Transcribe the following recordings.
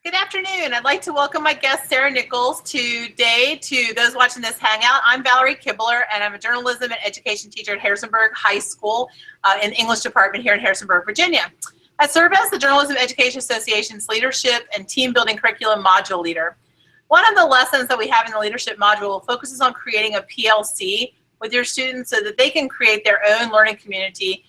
Good afternoon. I'd like to welcome my guest, Sarah Nichols, today to those watching this Hangout. I'm Valerie Kibler, and I'm a journalism and education teacher at Harrisonburg High School in the English department here in Harrisonburg, Virginia. I serve as the Journalism Education Association's Leadership and Team Building Curriculum Module Leader. One of the lessons that we have in the Leadership Module focuses on creating a PLC with your students so that they can create their own learning community,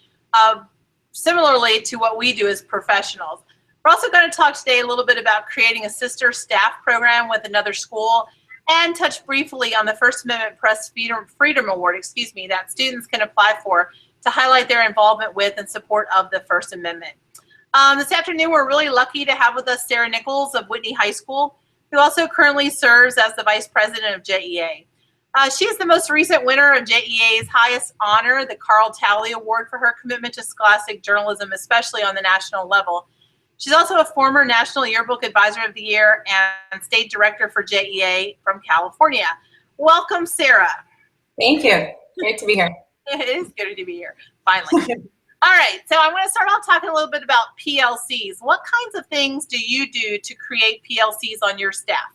similarly to what we do as professionals. We're also going to talk today a little bit about creating a sister staff program with another school and touch briefly on the First Amendment Press Freedom Award, that students can apply for to highlight their involvement with and support of the First Amendment. This afternoon, we're really lucky to have with us Sarah Nichols of Whitney High School, who also currently serves as the Vice President of JEA. She is the most recent winner of JEA's highest honor, the Carl Talley Award, for her commitment to scholastic journalism, especially on the national level. She's also a former National Yearbook Advisor of the Year and State Director for JEA from California. Welcome, Sarah. Thank you. Great to be here. It is good to be here, finally. All right, so I'm going to start off talking a little bit about PLCs. What kinds of things do you do to create PLCs on your staff?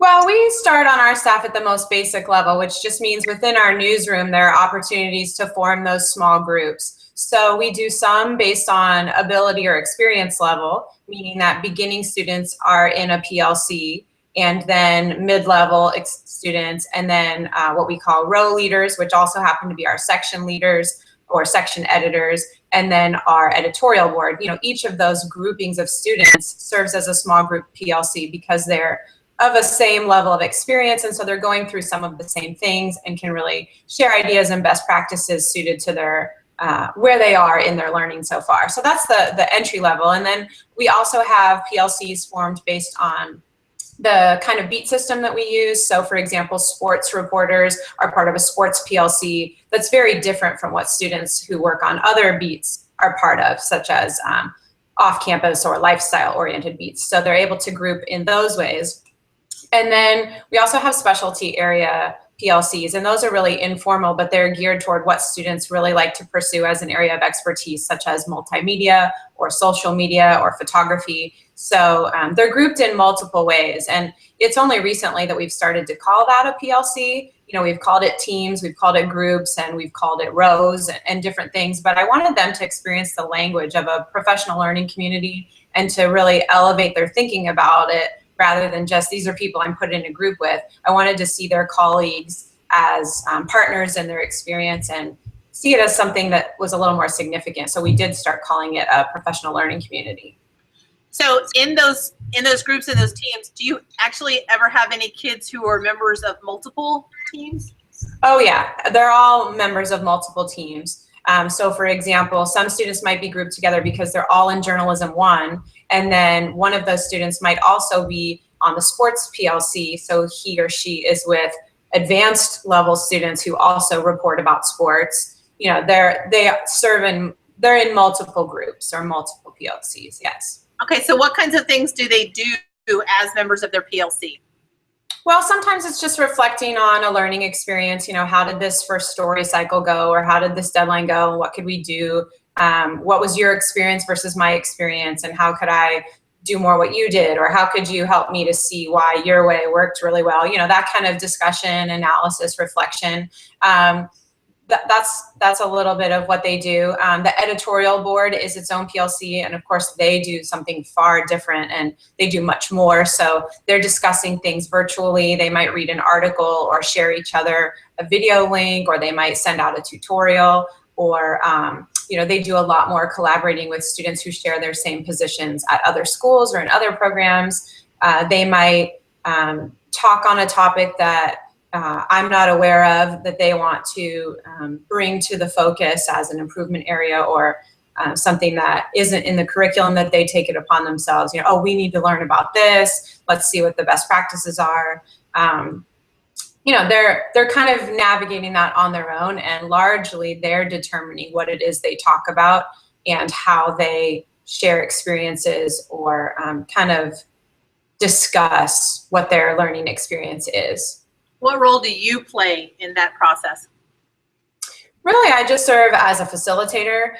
Well, we start on our staff at the most basic level, which just means within our newsroom, there are opportunities to form those small groups. So we do some based on ability or experience level, meaning that beginning students are in a PLC, and then mid-level students, and then what we call row leaders, which also happen to be our section leaders or section editors, and then our editorial board. You know, each of those groupings of students serves as a small group PLC because they're of a same level of experience, and so they're going through some of the same things and can really share ideas and best practices suited to their where they are in their learning so far. So that's the entry level. And then we also have PLCs formed based on the kind of beat system that we use. So for example, sports reporters are part of a sports PLC that's very different from what students who work on other beats are part of, such as off-campus or lifestyle-oriented beats. So they're able to group in those ways. And then we also have specialty area PLCs, and those are really informal, but they're geared toward what students really like to pursue as an area of expertise, such as multimedia or social media or photography. So they're grouped in multiple ways, and it's only recently that we've started to call that a PLC. You know, we've called it teams, we've called it groups, and we've called it rows and different things, but I wanted them to experience the language of a professional learning community and to really elevate their thinking about it, rather than just, these are people I'm put in a group with. I wanted to see their colleagues as partners in their experience and see it as something that was a little more significant. So we did start calling it a professional learning community. So in those groups and those teams, do you actually ever have any kids who are members of multiple teams? Oh yeah, they're all members of multiple teams. So for example, some students might be grouped together because they're all in Journalism 1, and then one of those students might also be on the sports PLC, so he or she is with advanced level students who also report about sports. You know, they're in multiple groups or multiple PLCs, yes. Okay, so what kinds of things do they do as members of their PLC? Well, sometimes it's just reflecting on a learning experience. You know, how did this first story cycle go, or how did this deadline go, and what could we do? What was your experience versus my experience, and how could I do more what you did, or how could you help me to see why your way worked really well? You know, that kind of discussion, analysis, reflection. That's a little bit of what they do. The editorial board is its own PLC, and of course they do something far different, and they do much more. So they're discussing things virtually. They might read an article or share each other a video link, or they might send out a tutorial, or you know, they do a lot more collaborating with students who share their same positions at other schools or in other programs. They might talk on a topic that I'm not aware of that they want to bring to the focus as an improvement area, or something that isn't in the curriculum that they take it upon themselves. You know, oh, we need to learn about this. Let's see what the best practices are. You know, they're kind of navigating that on their own, and largely they're determining what it is they talk about and how they share experiences, or kind of discuss what their learning experience is. What role do you play in that process? Really, I just serve as a facilitator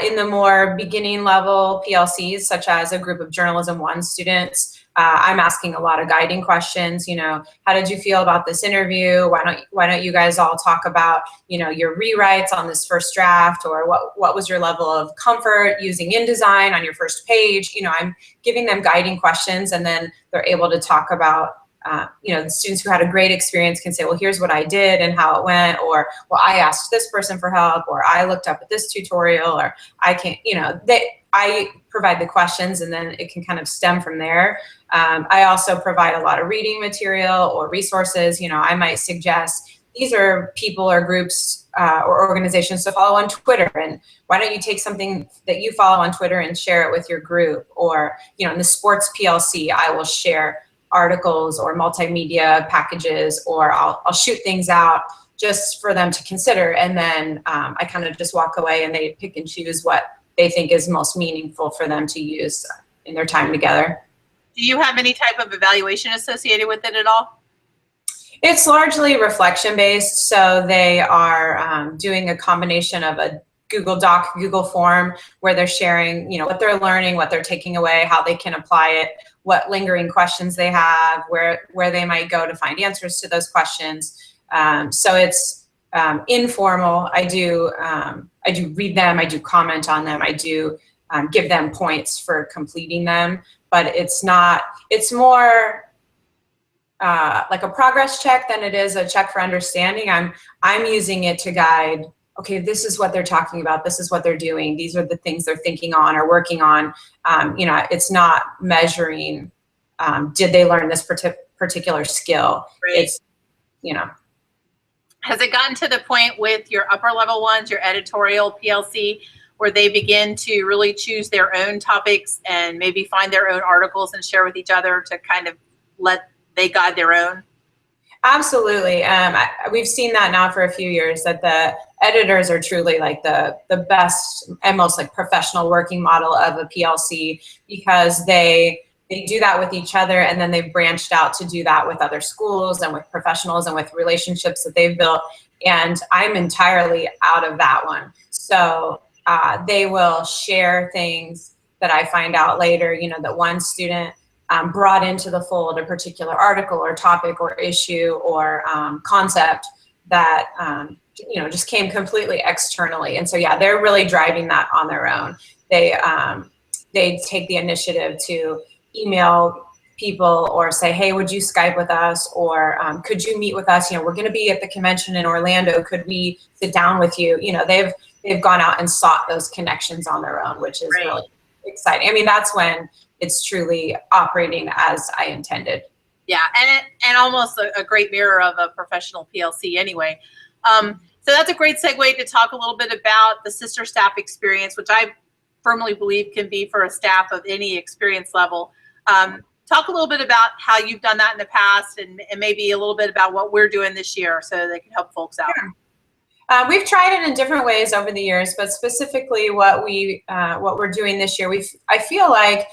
in the more beginning level PLCs, such as a group of Journalism 1 students. I'm asking a lot of guiding questions. You know, how did you feel about this interview? Why don't you guys all talk about, you know, your rewrites on this first draft, or what was your level of comfort using InDesign on your first page? You know, I'm giving them guiding questions, and then they're able to talk about. You know, the students who had a great experience can say, well, here's what I did and how it went, or, well, I asked this person for help, or I looked up at this tutorial, or I can't, you know, I provide the questions, and then it can kind of stem from there. I also provide a lot of reading material or resources. You know, I might suggest these are people or groups or organizations to follow on Twitter, and why don't you take something that you follow on Twitter and share it with your group? Or, you know, in the sports PLC, I will share articles or multimedia packages, or I'll shoot things out just for them to consider. And then I kind of just walk away and they pick and choose what they think is most meaningful for them to use in their time together. Do you have any type of evaluation associated with it at all? It's largely reflection based. So they are doing a combination of a Google Doc, Google form, where they're sharing, you know, what they're learning, what they're taking away, how they can apply it, what lingering questions they have, where they might go to find answers to those questions. So it's informal. I do read them, I do comment on them, I do give them points for completing them, but it's more like a progress check than it is a check for understanding. I'm using it to guide, okay, this is what they're talking about, this is what they're doing, these are the things they're thinking on or working on. You know, it's not measuring, did they learn this particular skill? Right. It's, you know. Has it gotten to the point with your upper level ones, your editorial PLC, where they begin to really choose their own topics and maybe find their own articles and share with each other to kind of they guide their own? Absolutely. We've seen that now for a few years, that the editors are truly like the best and most like professional working model of a PLC, because they do that with each other, and then they've branched out to do that with other schools and with professionals and with relationships that they've built. And I'm entirely out of that one. So they will share things that I find out later, you know, that one student brought into the fold a particular article or topic or issue or concept that you know, just came completely externally. And so yeah, they're really driving that on their own. They take the initiative to email people or say, hey, would you Skype with us, or could you meet with us? You know, we're going to be at the convention in Orlando. Could we sit down with you? You know, they've gone out and sought those connections on their own, which is Right. really exciting. I mean, that's when it's truly operating as I intended. Yeah, and almost a great mirror of a professional PLC anyway. So that's a great segue to talk a little bit about the sister staff experience, which I firmly believe can be for a staff of any experience level. Talk a little bit about how you've done that in the past, and maybe a little bit about what we're doing this year so they can help folks out. Yeah. We've tried it in different ways over the years, but specifically what we're doing this year, I feel like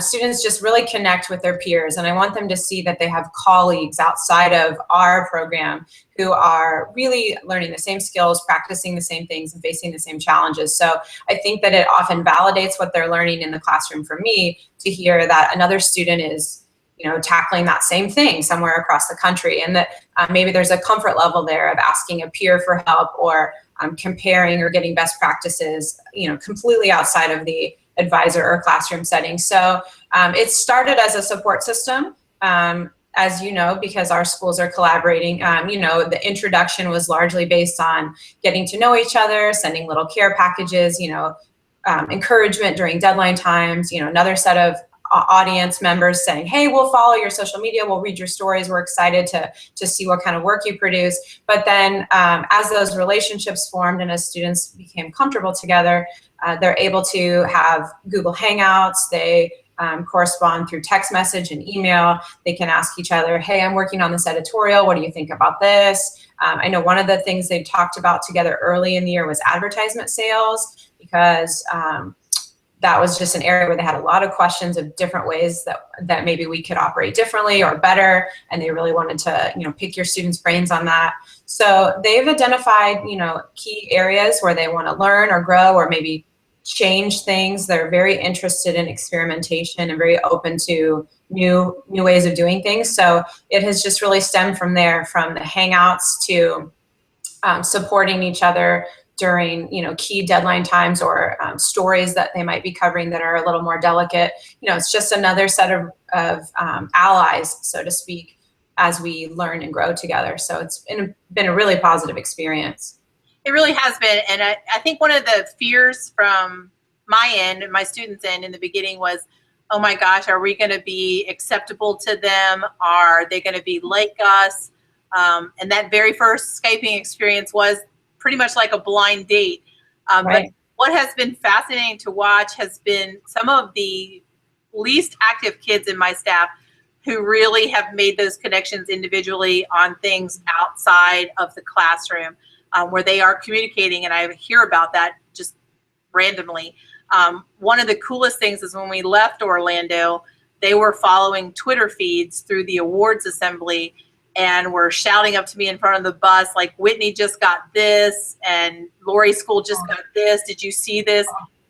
students just really connect with their peers, and I want them to see that they have colleagues outside of our program who are really learning the same skills, practicing the same things, and facing the same challenges. So I think that it often validates what they're learning in the classroom for me to hear that another student is, you know, tackling that same thing somewhere across the country, and that maybe there's a comfort level there of asking a peer for help, or comparing or getting best practices, you know, completely outside of the advisor or classroom setting. So it started as a support system, as you know, because our schools are collaborating. You know, the introduction was largely based on getting to know each other, sending little care packages, you know, encouragement during deadline times, you know, another set of audience members saying, hey, we'll follow your social media, we'll read your stories, we're excited to see what kind of work you produce. But then as those relationships formed and as students became comfortable together, they're able to have Google Hangouts, they correspond through text message and email. They can ask each other, hey, I'm working on this editorial, what do you think about this? I know one of the things they talked about together early in the year was advertisement sales, because that was just an area where they had a lot of questions of different ways that maybe we could operate differently or better, and they really wanted to, you know, pick your students' brains on that. So they've identified, you know, key areas where they want to learn or grow or maybe change things. They're very interested in experimentation and very open to new ways of doing things. So it has just really stemmed from there, from the hangouts to supporting each other during, you know, key deadline times or stories that they might be covering that are a little more delicate. You know, it's just another set of allies, so to speak, as we learn and grow together. So it's been a really positive experience. It really has been. And I think one of the fears from my end, my students' end in the beginning was, oh my gosh, are we going to be acceptable to them? Are they going to be like us? And that very first Skyping experience was pretty much like a blind date. Right. But what has been fascinating to watch has been some of the least active kids in my staff who really have made those connections individually on things outside of the classroom, where they are communicating, and I hear about that just randomly. One of the coolest things is when we left Orlando, they were following Twitter feeds through the awards assembly and were shouting up to me in front of the bus, like, Whitney just got this, and Lori's school just got this. Did you see this?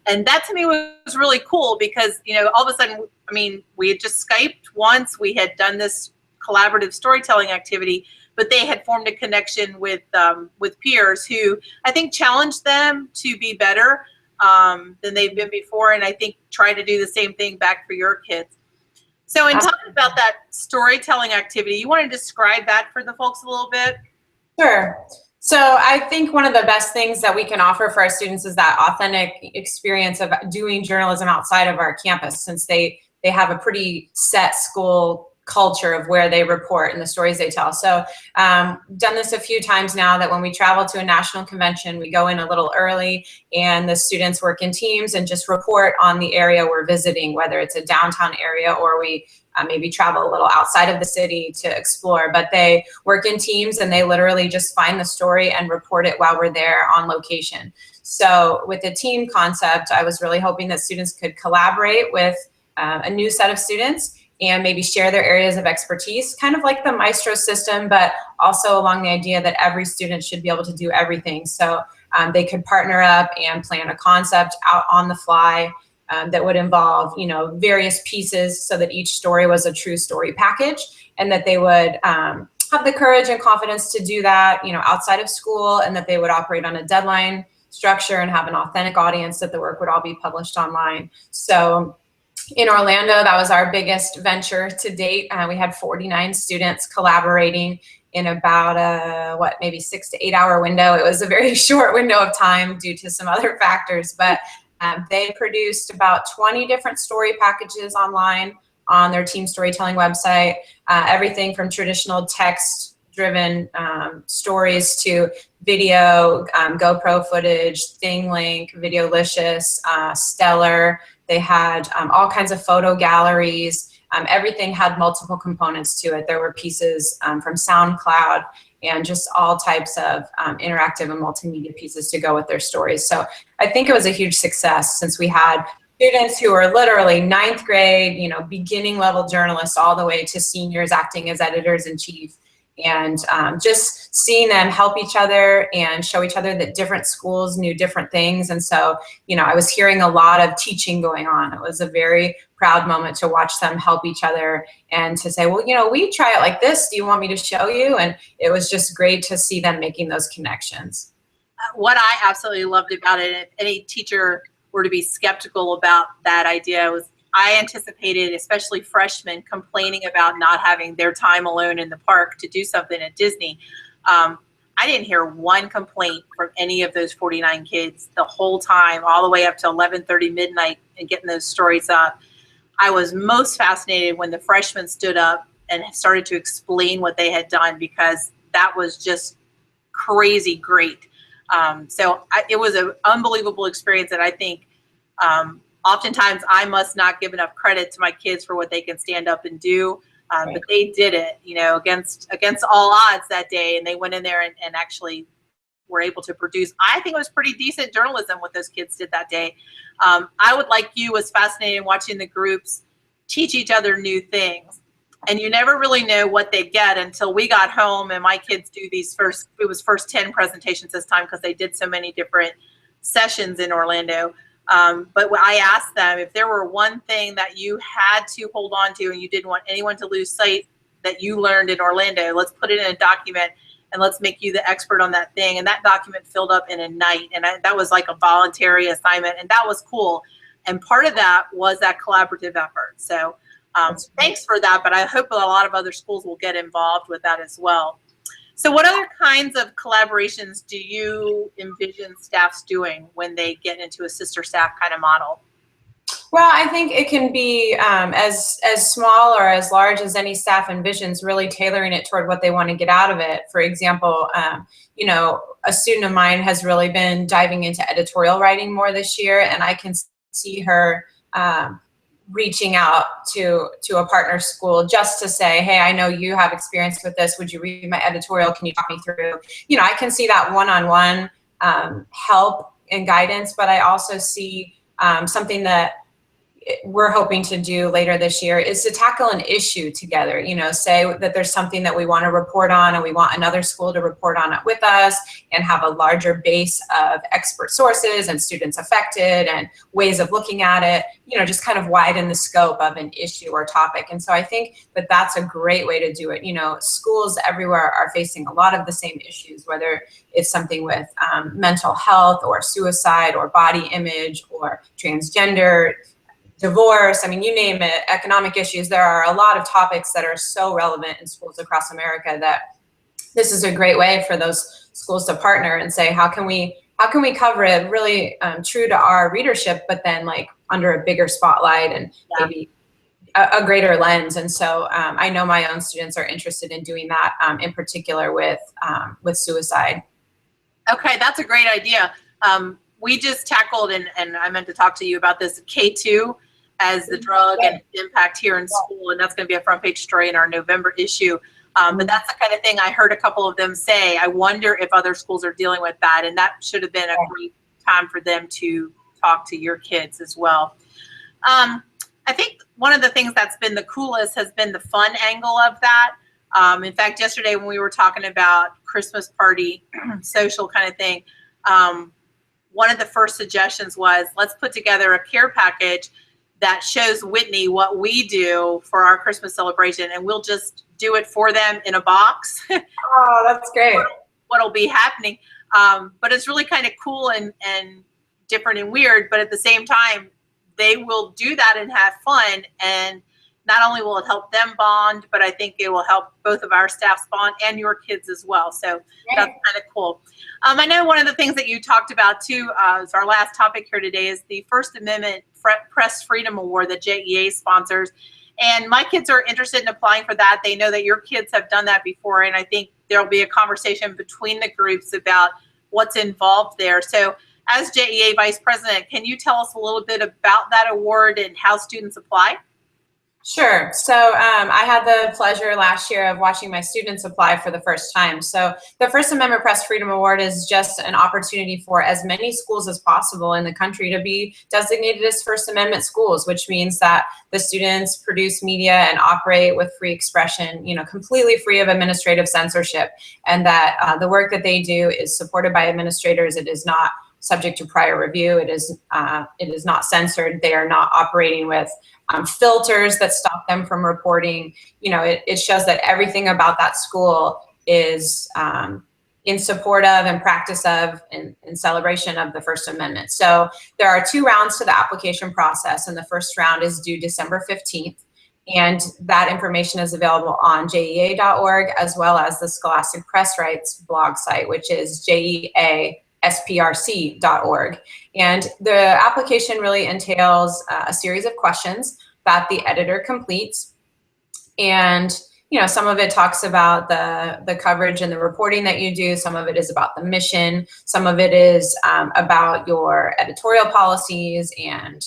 And that to me was really cool because, you know, all of a sudden, I mean, we had just Skyped once, we had done this collaborative storytelling activity, but they had formed a connection with peers who I think challenged them to be better than they've been before, and I think try to do the same thing back for your kids. So in talking about that storytelling activity, you want to describe that for the folks a little bit? Sure. So I think one of the best things that we can offer for our students is that authentic experience of doing journalism outside of our campus, since they have a pretty set school culture of where they report and the stories they tell. So done this a few times now, that when we travel to a national convention, we go in a little early and the students work in teams and just report on the area we're visiting, whether it's a downtown area or we maybe travel a little outside of the city to explore. But they work in teams and they literally just find the story and report it while we're there on location. So with the team concept, I was really hoping that students could collaborate with a new set of students and maybe share their areas of expertise, kind of like the Maestro system, but also along the idea that every student should be able to do everything. So they could partner up and plan a concept out on the fly that would involve, you know, various pieces so that each story was a true story package, and that they would have the courage and confidence to do that, you know, outside of school, and that they would operate on a deadline structure and have an authentic audience, that the work would all be published online. So in Orlando, that was our biggest venture to date. We had 49 students collaborating in about a, maybe 6 to 8 hour window. It was a very short window of time due to some other factors, but they produced about 20 different story packages online on their team storytelling website. Everything from traditional text-driven stories to video, GoPro footage, ThingLink, Videolicious, Stellar. They had all kinds of photo galleries. Everything had multiple components to it. There were pieces from SoundCloud and just all types of interactive and multimedia pieces to go with their stories. So I think it was a huge success, since we had students who were literally 9th grade, you know, beginning level journalists, all the way to seniors acting as editors-in-chief. And just seeing them help each other and show each other that different schools knew different things. And so, you know, I was hearing a lot of teaching going on. It was a very proud moment to watch them help each other and to say, well, you know, we try it like this. Do you want me to show you? And it was just great to see them making those connections. What I absolutely loved about it, if any teacher were to be skeptical about that idea, was I anticipated, especially freshmen, complaining about not having their time alone in the park to do something at Disney. I didn't hear one complaint from any of those 49 kids the whole time, all the way up to 11:30 midnight and getting those stories up. I was most fascinated when the freshmen stood up and started to explain what they had done, because that was just crazy great. It was an unbelievable experience that I think oftentimes I must not give enough credit to my kids for what they can stand up and do. Right. But they did it, you know, against all odds that day, and they went in there and actually were able to produce. I think it was pretty decent journalism what those kids did that day. I would, like you, was fascinated watching the groups teach each other new things. And you never really know what they get until we got home and my kids do these it was first 10 presentations this time because they did so many different sessions in Orlando. But I asked them if there were one thing that you had to hold on to and you didn't want anyone to lose sight that you learned in Orlando, let's put it in a document and let's make you the expert on that thing. And that document filled up in a night. And that was like a voluntary assignment. And that was cool. And part of that was that collaborative effort. So thanks for that. But I hope a lot of other schools will get involved with that as well. So what other kinds of collaborations do you envision staffs doing when they get into a sister staff kind of model? Well, I think it can be as small or as large as any staff envisions, really tailoring it toward what they want to get out of it. For example, you know, a student of mine has really been diving into editorial writing more this year, and I can see her reaching out to a partner school just to say, hey, I know you have experience with this. Would you read my editorial? Can you talk me through? You know, I can see that one-on-one help and guidance, but I also see something that we're hoping to do later this year is to tackle an issue together. You know, say that there's something that we want to report on and we want another school to report on it with us and have a larger base of expert sources and students affected and ways of looking at it, you know, just kind of widen the scope of an issue or topic. And so I think that that's a great way to do it. You know, schools everywhere are facing a lot of the same issues, whether it's something with mental health or suicide or body image or transgender, divorce, I mean, you name it, economic issues. There are a lot of topics that are so relevant in schools across America that this is a great way for those schools to partner and say, how can we cover it really true to our readership, but then like under a bigger spotlight and maybe a greater lens. And so I know my own students are interested in doing that in particular with suicide. Okay, that's a great idea. We just tackled, and I meant to talk to you about this, K2 as the drug and impact here in school, and that's going to be a front page story in our November issue. But that's the kind of thing I heard a couple of them say. I wonder if other schools are dealing with that, and that should have been a great time for them to talk to your kids as well. I think one of the things that's been the coolest has been the fun angle of that. In fact, yesterday when we were talking about Christmas party, social kind of thing, one of the first suggestions was, let's put together a care package that shows Whitney what we do for our Christmas celebration, and we'll just do it for them in a box. Oh, that's great. What'll be happening. But it's really kind of cool and different and weird, but at the same time, they will do that and have fun. And not only will it help them bond, but I think it will help both of our staffs bond and your kids as well. So that's kind of cool. I know one of the things that you talked about too, is our last topic here today, is the First Amendment Press Freedom Award that JEA sponsors. And my kids are interested in applying for that. They know that your kids have done that before, and I think there'll be a conversation between the groups about what's involved there. So as JEA Vice President, can you tell us a little bit about that award and how students apply? Sure. So I had the pleasure last year of watching my students apply for the first time. So the First Amendment Press Freedom Award is just an opportunity for as many schools as possible in the country to be designated as First Amendment schools, which means that the students produce media and operate with free expression, you know, completely free of administrative censorship, and that the work that they do is supported by administrators. It is not subject to prior review. It is not censored. They are not operating with filters that stop them from reporting. You know, it shows that everything about that school is in support of and practice of and in celebration of the First Amendment. So there are 2 rounds to the application process, and the first round is due December 15th. And that information is available on JEA.org as well as the Scholastic Press Rights blog site, which is JEASPRC.org. And the application really entails a series of questions that the editor completes. And, you know, some of it talks about the coverage and the reporting that you do. Some of it is about the mission. Some of it is about your editorial policies and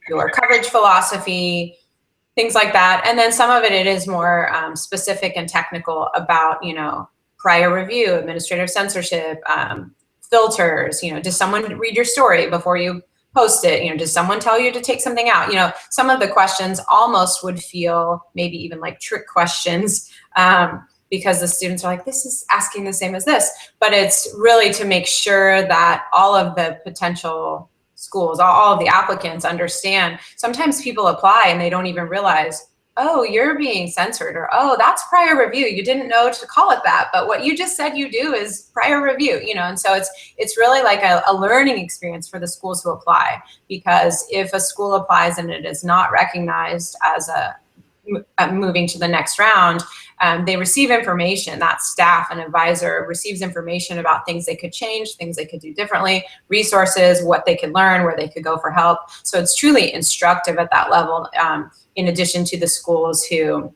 your coverage philosophy, things like that. And then some of it is more specific and technical about, you know, prior review, administrative censorship, filters, does someone read your story before you post it? Does someone tell you to take something out? Some of the questions almost would feel maybe even like trick questions, because the students are like, this is asking the same as this. But it's really to make sure that all of the potential schools, all of the applicants understand. Sometimes people apply and they don't even realize, oh, you're being censored, or oh, that's prior review. You didn't know to call it that, but what you just said you do is prior review, and so it's really like a learning experience for the schools who apply, because if a school applies and it is not recognized as moving to the next round, they receive information. That staff and advisor receives information about things they could change, things they could do differently, resources, what they could learn, where they could go for help. So it's truly instructive at that level, in addition to the schools who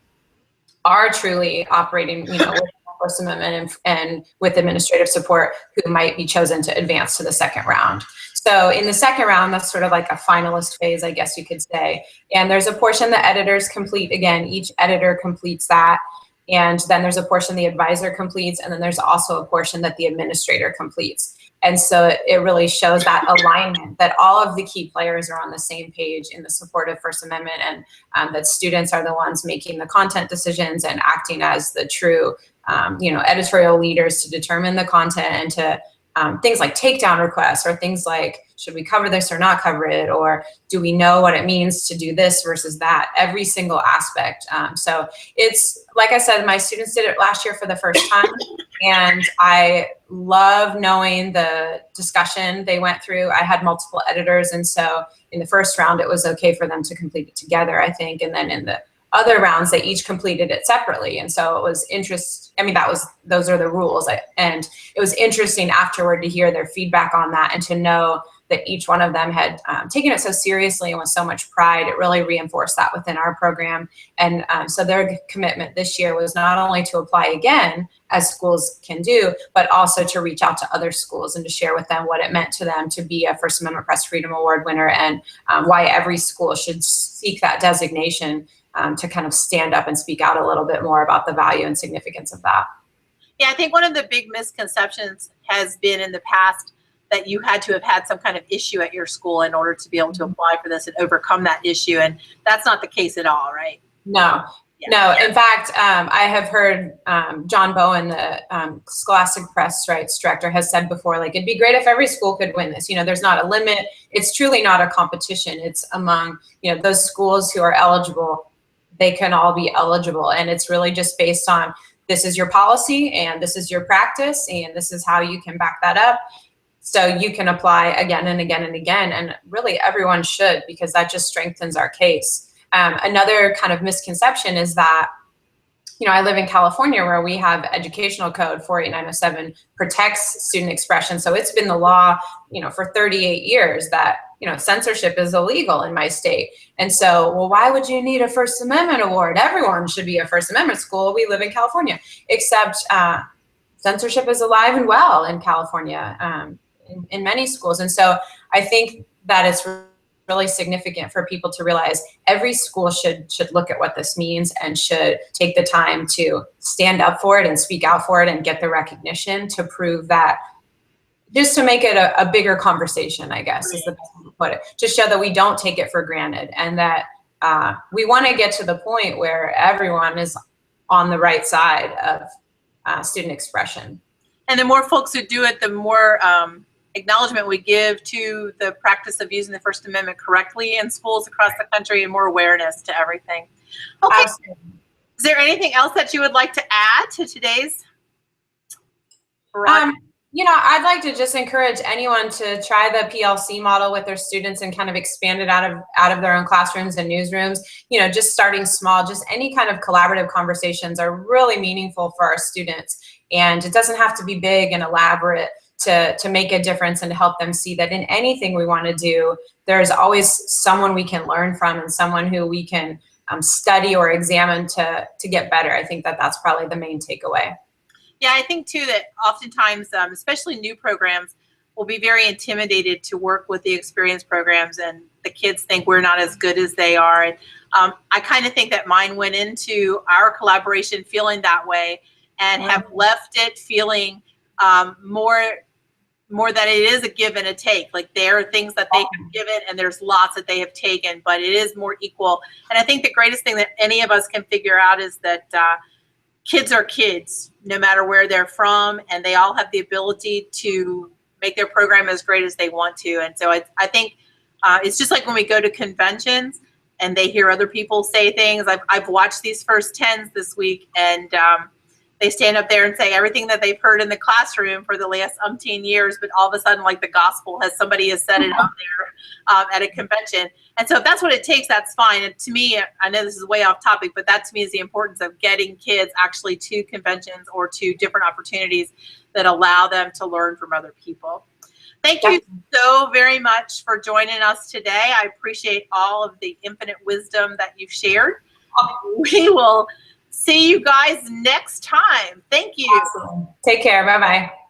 are truly operating, with the First Amendment and with administrative support, who might be chosen to advance to the second round. So in the second round, that's sort of like a finalist phase, I guess you could say. And there's a portion that editors complete. Again, each editor completes that. And then there's a portion the advisor completes, and then there's also a portion that the administrator completes. And so it really shows that alignment, that all of the key players are on the same page in the support of First Amendment, and that students are the ones making the content decisions and acting as the true, editorial leaders to determine the content, and to things like takedown requests, or things like, should we cover this or not cover it? Or do we know what it means to do this versus that? Every single aspect. So it's, like I said, my students did it last year for the first time. And I love knowing the discussion they went through. I had multiple editors. And so in the first round, it was okay for them to complete it together, I think. And then in the other rounds, they each completed it separately. And so it was those are the rules. And it was interesting afterward to hear their feedback on that, and to know that each one of them had taken it so seriously and with so much pride. It really reinforced that within our program. And so their commitment this year was not only to apply again, as schools can do, but also to reach out to other schools and to share with them what it meant to them to be a First Amendment Press Freedom Award winner, and why every school should seek that designation, to kind of stand up and speak out a little bit more about the value and significance of that. Yeah, I think one of the big misconceptions has been in the past that you had to have had some kind of issue at your school in order to be able to apply for this and overcome that issue. And that's not the case at all, right? No. Yeah. No, in fact, I have heard John Bowen, the Scholastic Press Rights Director, has said before, like, it'd be great if every school could win this. There's not a limit. It's truly not a competition. It's among, those schools who are eligible. They can all be eligible. And it's really just based on, this is your policy, and this is your practice, and this is how you can back that up. So you can apply again and again and again. And really everyone should, because that just strengthens our case. Another kind of misconception is that, I live in California, where we have Educational Code 48907 protects student expression. So it's been the law, for 38 years that, censorship is illegal in my state. And so, well, why would you need a First Amendment award? Everyone should be a First Amendment school. We live in California, except censorship is alive and well in California, in many schools. And so I think that it's really significant for people to realize every school should look at what this means, and should take the time to stand up for it and speak out for it and get the recognition to prove that, just to make it a bigger conversation, I guess, is the best way to put it. Just show that we don't take it for granted, and that we want to get to the point where everyone is on the right side of student expression. And the more folks who do it, the more acknowledgement we give to the practice of using the First Amendment correctly in schools across the country, and more awareness to everything. Okay. Absolutely. Is there anything else that you would like to add to today's? I'd like to just encourage anyone to try the PLC model with their students and kind of expand it out of their own classrooms and newsrooms. Just starting small, just any kind of collaborative conversations are really meaningful for our students. And it doesn't have to be big and elaborate to make a difference, and to help them see that in anything we want to do, there's always someone we can learn from, and someone who we can study or examine to get better. I think that that's probably the main takeaway. Yeah, I think too that oftentimes, especially new programs, will be very intimidated to work with the experienced programs, and the kids think we're not as good as they are. And I kind of think that mine went into our collaboration feeling that way. and have left it feeling more that it is a give and a take. Like there are things that they have given and there's lots that they have taken, but it is more equal. And I think the greatest thing that any of us can figure out is that kids are kids, no matter where they're from, and they all have the ability to make their program as great as they want to. And so I think it's just like when we go to conventions and they hear other people say things. I've watched these first 10s this week, and they stand up there and say everything that they've heard in the classroom for the last umpteen years, but all of a sudden, like the gospel somebody has said it out there at a convention. And so if that's what it takes, that's fine. And to me, I know this is way off topic, but that to me is the importance of getting kids actually to conventions or to different opportunities that allow them to learn from other people. Thank you so very much for joining us today. I appreciate all of the infinite wisdom that you've shared. We will see you guys next time. Thank you. Awesome. Take care. Bye-bye.